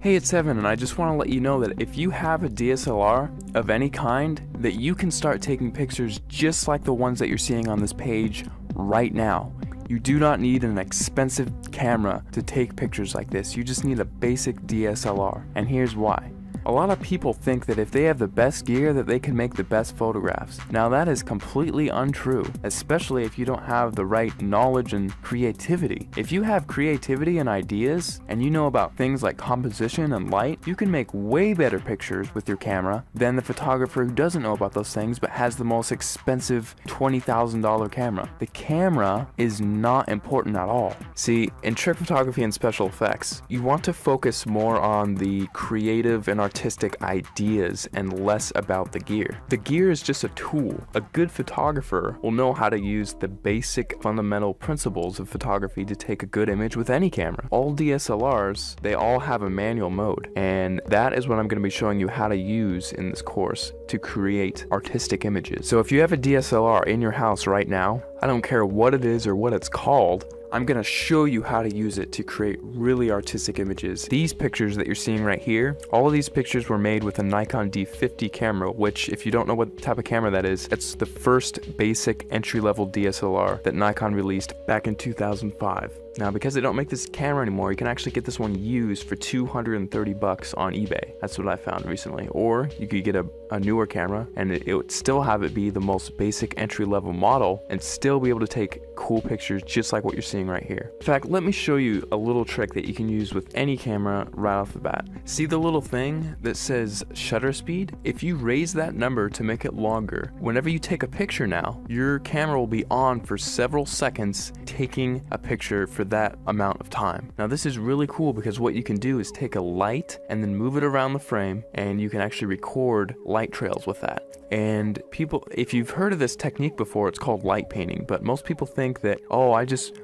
Hey, it's Evan, and I just want to let you know that if you have a DSLR of any kind, that you can start taking pictures just like the ones that you're seeing on this page right now. You do not need an expensive camera to take pictures like this. You just need a basic DSLR, and here's why. A lot of people think that if they have the best gear that they can make the best photographs. Now that is completely untrue, especially if you don't have the right knowledge and creativity. If you have creativity and ideas, and you know about things like composition and light, you can make way better pictures with your camera than the photographer who doesn't know about those things but has the most expensive $20,000 camera. The camera is not important at all. See, in trick photography and special effects, you want to focus more on the creative and artistic ideas and less about the gear. The gear is just a tool. A good photographer will know how to use the basic fundamental principles of photography to take a good image with any camera. All DSLRs, they all have a manual mode, and that is what I'm going to be showing you how to use in this course to create artistic images. So if you have a DSLR in your house right now, I don't care what it is or what it's called, I'm gonna show you how to use it to create really artistic images. These pictures that you're seeing right here, all of these pictures were made with a Nikon D50 camera, which, if you don't know what type of camera that is, it's the first basic entry-level DSLR that Nikon released back in 2005. Now, because they don't make this camera anymore, you can actually get this one used for $230 on eBay. That's what I found recently. Or you could get a newer camera and it would still have it be the most basic entry-level model and still be able to take cool pictures just like what you're seeing right here. In fact, let me show you a little trick that you can use with any camera right off the bat. See the little thing that says shutter speed? If you raise that number to make it longer, whenever you take a picture now, your camera will be on for several seconds taking a picture for that amount of time. Now this is really cool because what you can do is take a light and then move it around the frame, and you can actually record light trails with that. And people, if you've heard of this technique before, it's called light painting, but most people think that, oh, I just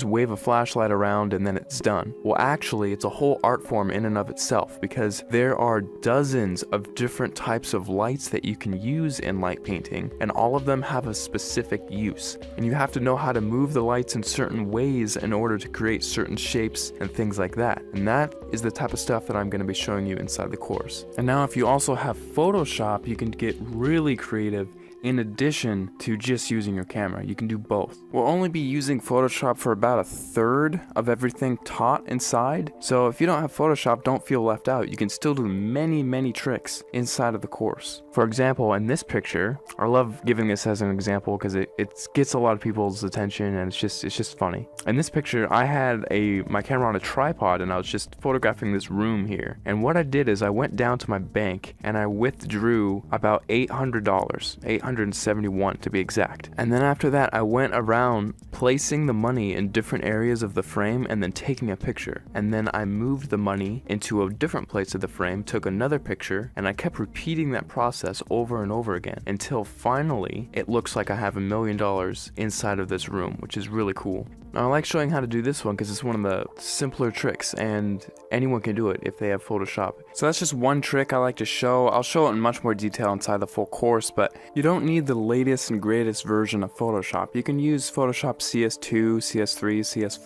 wave a flashlight around and then it's done. Well, actually, it's a whole art form in and of itself, because there are dozens of different types of lights that you can use in light painting, and all of them have a specific use. And you have to know how to move the lights in certain ways in order to create certain shapes and things like that. And that is the type of stuff that I'm going to be showing you inside the course. And now if you also have Photoshop, you can get really creative. In addition to just using your camera, you can do both. We'll only be using Photoshop for about a third of everything taught inside. So if you don't have Photoshop, don't feel left out. You can still do many tricks inside of the course. For example, in this picture, I love giving this as an example because it gets a lot of people's attention and it's just funny. In this picture, I had my camera on a tripod and I was just photographing this room here. And what I did is I went down to my bank and I withdrew about $800, $871 to be exact. And then after that, I went around placing the money in different areas of the frame and then taking a picture. And then I moved the money into a different place of the frame, took another picture, and I kept repeating that process over and over again until finally it looks like I have $1 million inside of this room, which is really cool. Now, I like showing how to do this one because it's one of the simpler tricks and anyone can do it if they have Photoshop. So that's just one trick I like to show. I'll show it in much more detail inside the full course, but you don't need the latest and greatest version of Photoshop. You can use Photoshop CS2, CS3, CS4,